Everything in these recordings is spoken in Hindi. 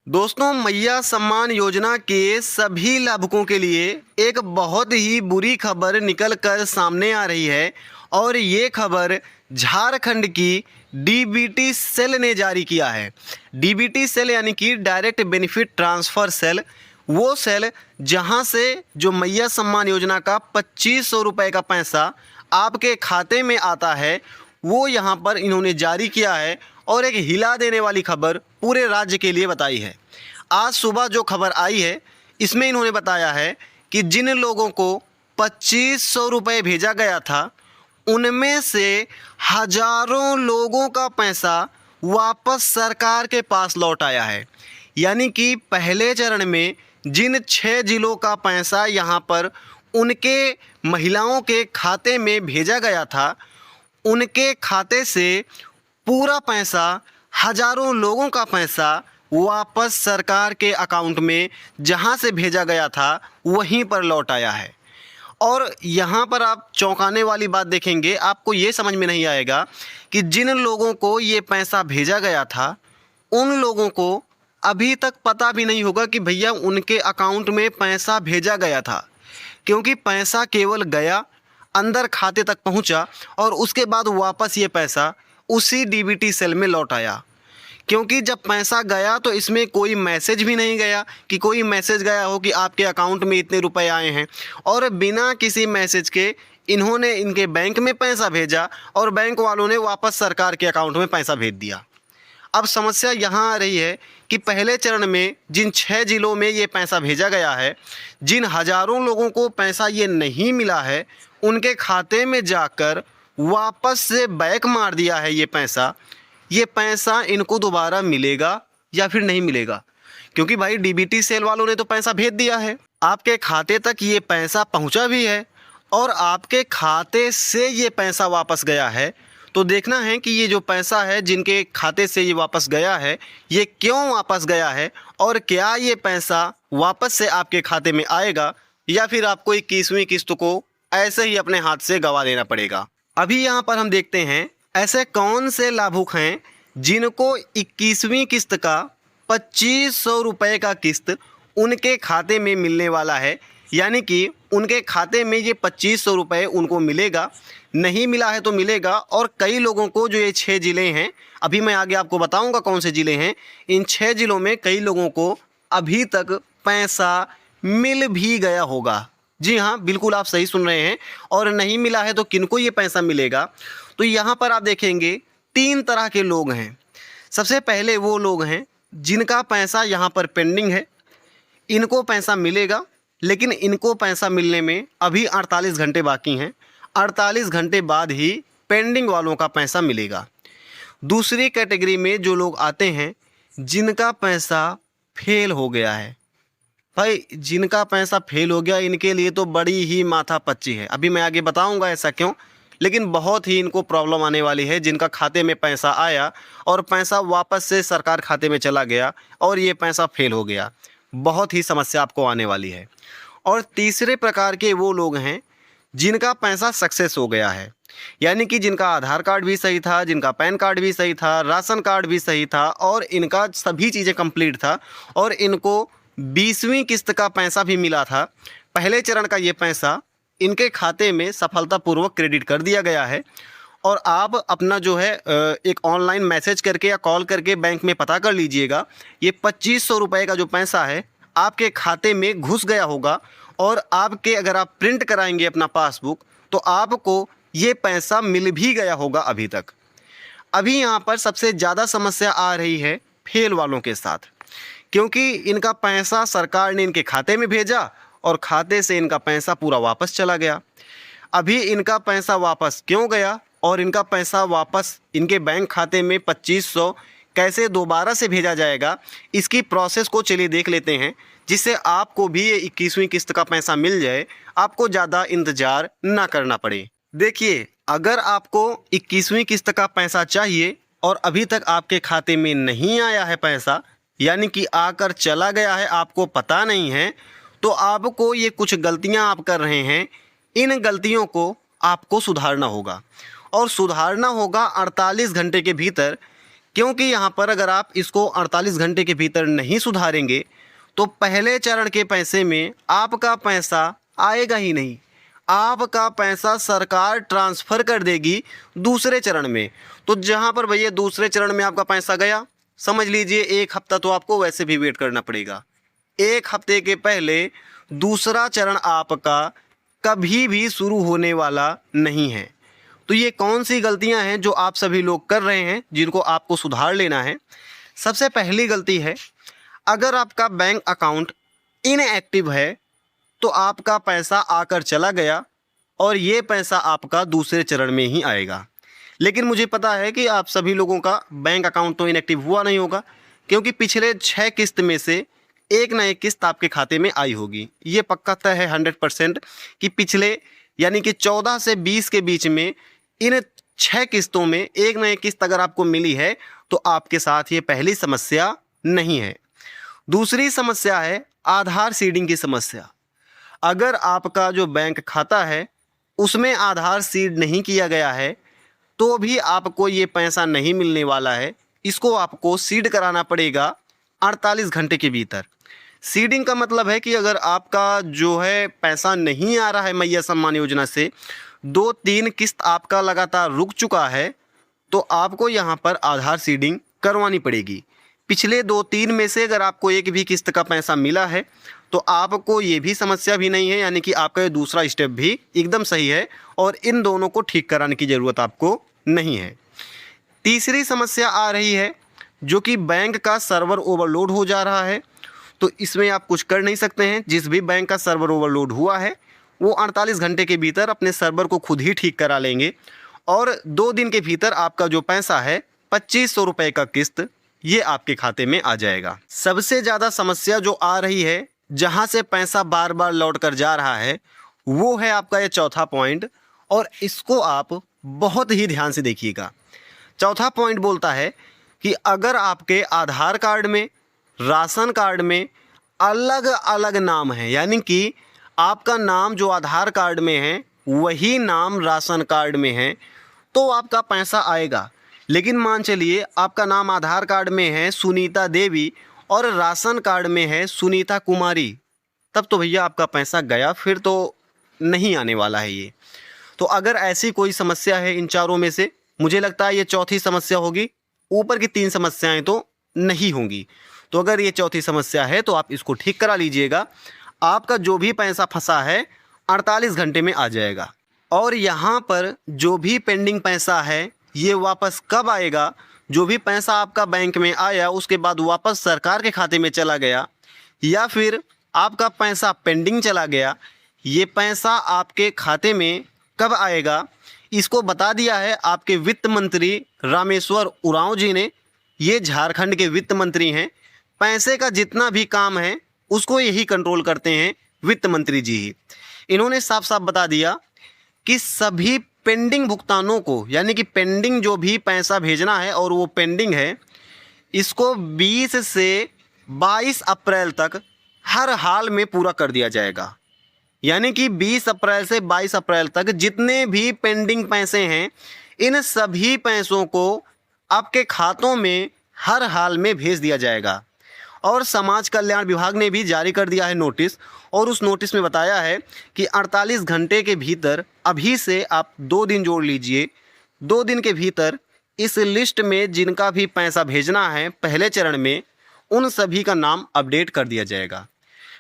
दोस्तों, मैया सम्मान योजना के सभी लाभुकों के लिए एक बहुत ही बुरी खबर निकल कर सामने आ रही है और ये खबर झारखंड की डीबीटी सेल ने जारी किया है। डीबीटी सेल यानी कि डायरेक्ट बेनिफिट ट्रांसफ़र सेल, वो सेल जहां से जो मैया सम्मान योजना का 2500 रुपये का पैसा आपके खाते में आता है, वो यहाँ पर इन्होंने जारी किया है और एक हिला देने वाली खबर पूरे राज्य के लिए बताई है। आज सुबह जो खबर आई है इसमें इन्होंने बताया है कि जिन लोगों को 2500 रुपये भेजा गया था, उनमें से हजारों लोगों का पैसा वापस सरकार के पास लौट आया है। यानी कि पहले चरण में जिन 6 जिलों का पैसा यहाँ पर उनके महिलाओं के खाते में भेजा गया था, उनके खाते से पूरा पैसा, हजारों लोगों का पैसा वापस सरकार के अकाउंट में जहां से भेजा गया था वहीं पर लौट आया है। और यहाँ पर आप चौंकाने वाली बात देखेंगे, आपको ये समझ में नहीं आएगा कि जिन लोगों को ये पैसा भेजा गया था, उन लोगों को अभी तक पता भी नहीं होगा कि भैया उनके अकाउंट में पैसा भेजा गया था, क्योंकि पैसा केवल गया, अंदर खाते तक पहुंचा और उसके बाद वापस ये पैसा उसी डीबीटी सेल में लौट आया। क्योंकि जब पैसा गया तो इसमें कोई मैसेज भी नहीं गया कि कोई मैसेज गया हो कि आपके अकाउंट में इतने रुपए आए हैं, और बिना किसी मैसेज के इन्होंने इनके बैंक में पैसा भेजा और बैंक वालों ने वापस सरकार के अकाउंट में पैसा भेज दिया। अब समस्या यहाँ आ रही है कि पहले चरण में जिन 6 जिलों में ये पैसा भेजा गया है, जिन हजारों लोगों को पैसा ये नहीं मिला है, उनके खाते में जाकर वापस से बैक मार दिया है ये पैसा इनको दोबारा मिलेगा या फिर नहीं मिलेगा? क्योंकि भाई डीबीटी सेल वालों ने तो पैसा भेज दिया है, आपके खाते तक ये पैसा पहुंचा भी है और आपके खाते से ये पैसा वापस गया है। तो देखना है कि ये जो पैसा है जिनके खाते से ये वापस गया है, ये क्यों वापस गया है और क्या ये पैसा वापस से आपके खाते में आएगा या फिर आपको 21वीं किस्त को ऐसे ही अपने हाथ से गंवा देना पड़ेगा। अभी यहाँ पर हम देखते हैं ऐसे कौन से लाभुक हैं जिनको 21वीं किस्त का 2500 रुपये का किस्त उनके खाते में मिलने वाला है। यानी कि उनके खाते में ये 2500 रुपये उनको मिलेगा, नहीं मिला है तो मिलेगा। और कई लोगों को जो ये 6 ज़िले हैं, अभी मैं आगे आपको बताऊंगा कौन से ज़िले हैं, इन 6 ज़िलों में कई लोगों को अभी तक पैसा मिल भी गया होगा। जी हाँ, बिल्कुल आप सही सुन रहे हैं। और नहीं मिला है तो किनको ये पैसा मिलेगा? तो यहाँ पर आप देखेंगे 3 तरह के लोग हैं। सबसे पहले वो लोग हैं जिनका पैसा यहाँ पर पेंडिंग है, इनको पैसा मिलेगा, लेकिन इनको पैसा मिलने में अभी 48 घंटे बाकी हैं। 48 घंटे बाद ही पेंडिंग वालों का पैसा मिलेगा। दूसरी कैटेगरी में जो लोग आते हैं जिनका पैसा फेल हो गया है। भाई जिनका पैसा फेल हो गया, इनके लिए तो बड़ी ही माथापच्ची है। अभी मैं आगे बताऊंगा ऐसा क्यों, लेकिन बहुत ही इनको प्रॉब्लम आने वाली है। जिनका खाते में पैसा आया और पैसा वापस से सरकार खाते में चला गया और ये पैसा फेल हो गया, बहुत ही समस्या आपको आने वाली है। और तीसरे प्रकार के वो लोग हैं जिनका पैसा सक्सेस हो गया है। यानी कि जिनका आधार कार्ड भी सही था, जिनका पैन कार्ड भी सही था, राशन कार्ड भी सही था और इनका सभी चीज़ें कंप्लीट था और इनको 20वीं किस्त का पैसा भी मिला था। पहले चरण का ये पैसा इनके खाते में सफलतापूर्वक क्रेडिट कर दिया गया है और आप अपना जो है एक ऑनलाइन मैसेज करके या कॉल करके बैंक में पता कर लीजिएगा, ये 2500 रुपये का जो पैसा है आपके खाते में घुस गया होगा। और आपके अगर आप प्रिंट कराएंगे अपना पासबुक तो आपको ये पैसा मिल भी गया होगा अभी तक। अभी यहाँ पर सबसे ज़्यादा समस्या आ रही है फेल वालों के साथ, क्योंकि इनका पैसा सरकार ने इनके खाते में भेजा और खाते से इनका पैसा पूरा वापस चला गया। अभी इनका पैसा वापस क्यों गया और इनका पैसा वापस इनके बैंक खाते में 2500 कैसे दोबारा से भेजा जाएगा, इसकी प्रोसेस को चलिए देख लेते हैं, जिससे आपको भी ये 21वीं किस्त का पैसा मिल जाए, आपको ज़्यादा इंतज़ार ना करना पड़े। देखिए, अगर आपको 21वीं किस्त का पैसा चाहिए और अभी तक आपके खाते में नहीं आया है पैसा, यानी कि आकर चला गया है, आपको पता नहीं है, तो आपको ये कुछ गलतियां आप कर रहे हैं, इन गलतियों को आपको सुधारना होगा। और सुधारना होगा 48 घंटे के भीतर, क्योंकि यहाँ पर अगर आप इसको 48 घंटे के भीतर नहीं सुधारेंगे तो पहले चरण के पैसे में आपका पैसा आएगा ही नहीं। आपका पैसा सरकार ट्रांसफ़र कर देगी दूसरे चरण में। तो जहाँ पर भैया दूसरे चरण में आपका पैसा गया, समझ लीजिए 1 हफ्ता तो आपको वैसे भी वेट करना पड़ेगा। 1 हफ्ते के पहले दूसरा चरण आपका कभी भी शुरू होने वाला नहीं है। तो ये कौन सी गलतियां हैं जो आप सभी लोग कर रहे हैं, जिनको आपको सुधार लेना है। सबसे पहली गलती है, अगर आपका बैंक अकाउंट इनएक्टिव है तो आपका पैसा आकर चला गया और ये पैसा आपका दूसरे चरण में ही आएगा। लेकिन मुझे पता है कि आप सभी लोगों का बैंक अकाउंट तो इनएक्टिव हुआ नहीं होगा, क्योंकि पिछले 6 किस्त में से एक ना एक किस्त आपके खाते में आई होगी। ये पक्का तय है 100% कि पिछले यानी कि 14 से 20 के बीच में इन 6 किस्तों में एक ना एक किस्त अगर आपको मिली है तो आपके साथ ये पहली समस्या नहीं है। दूसरी समस्या है आधार सीडिंग की समस्या। अगर आपका जो बैंक खाता है उसमें आधार सीड नहीं किया गया है तो भी आपको ये पैसा नहीं मिलने वाला है। इसको आपको सीड कराना पड़ेगा 48 घंटे के भीतर। सीडिंग का मतलब है कि अगर आपका जो है पैसा नहीं आ रहा है मैया सम्मान योजना से, 2-3 किस्त आपका लगातार रुक चुका है, तो आपको यहाँ पर आधार सीडिंग करवानी पड़ेगी। पिछले 2-3 में से अगर आपको एक भी किस्त का पैसा मिला है तो आपको ये भी समस्या भी नहीं है, यानी कि आपका ये दूसरा स्टेप भी एकदम सही है और इन दोनों को ठीक कराने की ज़रूरत आपको नहीं है। तीसरी समस्या आ रही है जो कि बैंक का सर्वर ओवरलोड हो जा रहा है। तो इसमें आप कुछ कर नहीं सकते हैं। जिस भी बैंक का सर्वर ओवरलोड हुआ है वो 48 घंटे के भीतर अपने सर्वर को खुद ही ठीक करा लेंगे और 2 दिन के भीतर आपका जो पैसा है 2500 रुपये का किस्त ये आपके खाते में आ जाएगा। सबसे ज़्यादा समस्या जो आ रही है, जहाँ से पैसा बार बार लौट कर जा रहा है, वो है आपका ये चौथा पॉइंट, और इसको आप बहुत ही ध्यान से देखिएगा। चौथा पॉइंट बोलता है कि अगर आपके आधार कार्ड में, राशन कार्ड में अलग अलग नाम है, यानी कि आपका नाम जो आधार कार्ड में है वही नाम राशन कार्ड में है, तो आपका पैसा आएगा। लेकिन मान चलिए आपका नाम आधार कार्ड में है सुनीता देवी और राशन कार्ड में है सुनीता कुमारी, तब तो भैया आपका पैसा गया, फिर तो नहीं आने वाला है ये। तो अगर ऐसी कोई समस्या है इन चारों में से, मुझे लगता है ये चौथी समस्या होगी। ऊपर की 3 समस्याएं तो नहीं होंगी। तो अगर ये चौथी समस्या है तो आप इसको ठीक करा लीजिएगा। आपका जो भी पैसा फंसा है 48 घंटे में आ जाएगा। और यहाँ पर जो भी पेंडिंग पैसा है ये वापस कब आएगा? जो भी पैसा आपका बैंक में आया उसके बाद वापस सरकार के खाते में चला गया, या फिर आपका पैसा पेंडिंग चला गया, ये पैसा आपके खाते में कब आएगा, इसको बता दिया है आपके वित्त मंत्री रामेश्वर उरांव जी ने। ये झारखंड के वित्त मंत्री हैं। पैसे का जितना भी काम है उसको यही कंट्रोल करते हैं वित्त मंत्री जी ही। इन्होंने साफ साफ बता दिया कि सभी पेंडिंग भुगतानों को, यानी कि पेंडिंग जो भी पैसा भेजना है और वो पेंडिंग है, इसको 20 से 22 अप्रैल तक हर हाल में पूरा कर दिया जाएगा। यानी कि 20 अप्रैल से 22 अप्रैल तक जितने भी पेंडिंग पैसे हैं इन सभी पैसों को आपके खातों में हर हाल में भेज दिया जाएगा। और समाज कल्याण विभाग ने भी जारी कर दिया है नोटिस, और उस नोटिस में बताया है कि 48 घंटे के भीतर, अभी से आप 2 दिन जोड़ लीजिए, 2 दिन के भीतर इस लिस्ट में जिनका भी पैसा भेजना है पहले चरण में, उन सभी का नाम अपडेट कर दिया जाएगा।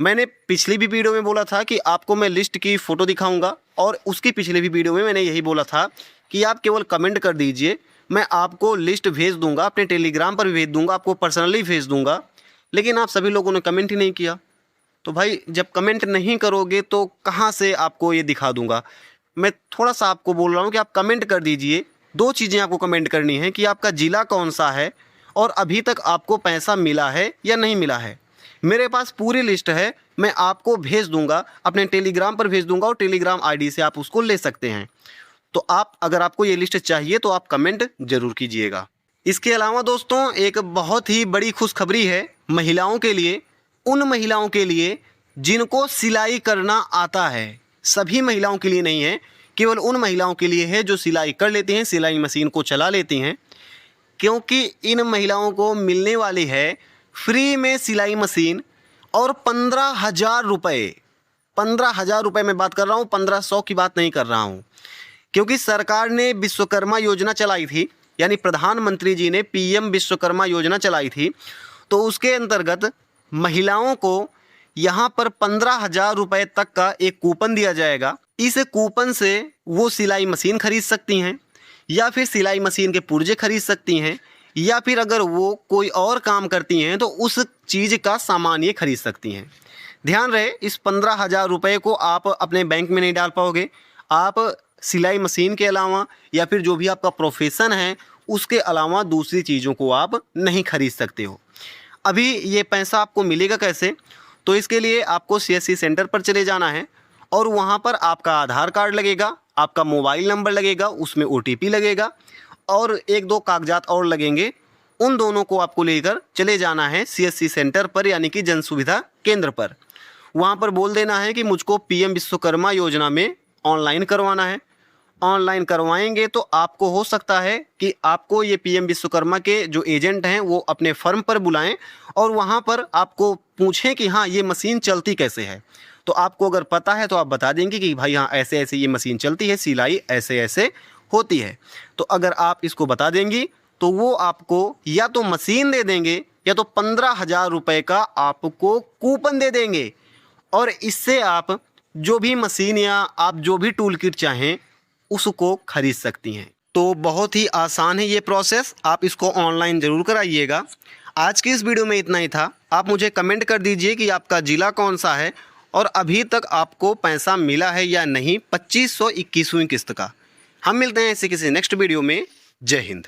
मैंने पिछली भी वीडियो में बोला था कि आपको मैं लिस्ट की फ़ोटो दिखाऊंगा, और उसकी पिछली भी वीडियो में मैंने यही बोला था कि आप केवल कमेंट कर दीजिए, मैं आपको लिस्ट भेज दूंगा, अपने टेलीग्राम पर भी भेज दूंगा, आपको पर्सनली भेज दूंगा। लेकिन आप सभी लोगों ने कमेंट ही नहीं किया। तो भाई जब कमेंट नहीं करोगे तो कहाँ से आपको ये दिखा दूंगा। मैं थोड़ा सा आपको बोल रहा हूँ कि आप कमेंट कर दीजिए। 2 चीज़ें आपको कमेंट करनी है कि आपका ज़िला कौन सा है और अभी तक आपको पैसा मिला है या नहीं मिला है। मेरे पास पूरी लिस्ट है, मैं आपको भेज दूंगा, अपने टेलीग्राम पर भेज दूंगा, और टेलीग्राम आईडी से आप उसको ले सकते हैं। तो आप, अगर आपको ये लिस्ट चाहिए तो आप कमेंट ज़रूर कीजिएगा। इसके अलावा दोस्तों एक बहुत ही बड़ी खुशखबरी है महिलाओं के लिए, उन महिलाओं के लिए जिनको सिलाई करना आता है। सभी महिलाओं के लिए नहीं है, केवल उन महिलाओं के लिए है जो सिलाई कर लेती हैं, सिलाई मशीन को चला लेती हैं। क्योंकि इन महिलाओं को मिलने वाली है फ्री में सिलाई मशीन और 15,000 रुपये। 15,000 रुपये में बात कर रहा हूँ, 1500 की बात नहीं कर रहा हूँ। क्योंकि सरकार ने विश्वकर्मा योजना चलाई थी, यानी प्रधानमंत्री जी ने पीएम विश्वकर्मा योजना चलाई थी, तो उसके अंतर्गत महिलाओं को यहाँ पर 15,000 रुपये तक का एक कूपन दिया जाएगा। इस कूपन से वो सिलाई मशीन खरीद सकती हैं, या फिर सिलाई मशीन के पुर्जे खरीद सकती हैं, या फिर अगर वो कोई और काम करती हैं तो उस चीज़ का सामान ये खरीद सकती हैं। ध्यान रहे, इस 15,000 रुपये को आप अपने बैंक में नहीं डाल पाओगे। आप सिलाई मशीन के अलावा या फिर जो भी आपका प्रोफेशन है उसके अलावा दूसरी चीज़ों को आप नहीं खरीद सकते हो। अभी ये पैसा आपको मिलेगा कैसे? तो इसके लिए आपको CSC सेंटर पर चले जाना है और वहाँ पर आपका आधार कार्ड लगेगा, आपका मोबाइल नंबर लगेगा, उसमें OTP लगेगा और 1-2 कागजात और लगेंगे। उन दोनों को आपको लेकर चले जाना है CSC सेंटर पर, यानी कि जन सुविधा केंद्र पर। वहाँ पर बोल देना है कि मुझको PM विश्वकर्मा योजना में ऑनलाइन करवाना है। ऑनलाइन करवाएंगे तो आपको हो सकता है कि आपको ये PM विश्वकर्मा के जो एजेंट हैं वो अपने फर्म पर बुलाएं और वहाँ पर आपको पूछें कि हाँ ये मशीन चलती कैसे है। तो आपको अगर पता है तो आप बता देंगे कि भाई हाँ ऐसे ऐसे ये मशीन चलती है, सिलाई ऐसे ऐसे होती है। तो अगर आप इसको बता देंगी तो वो आपको या तो मशीन दे देंगे या तो 15,000 रुपये का आपको कूपन दे देंगे, और इससे आप जो भी मशीन या आप जो भी टूल किट चाहें उसको खरीद सकती हैं। तो बहुत ही आसान है ये प्रोसेस, आप इसको ऑनलाइन ज़रूर कराइएगा। आज की इस वीडियो में इतना ही था। आप मुझे कमेंट कर दीजिए कि आपका ज़िला कौन सा है और अभी तक आपको पैसा मिला है या नहीं 2521वीं किस्त का। हम मिलते हैं ऐसे किसी नेक्स्ट वीडियो में। जय हिंद।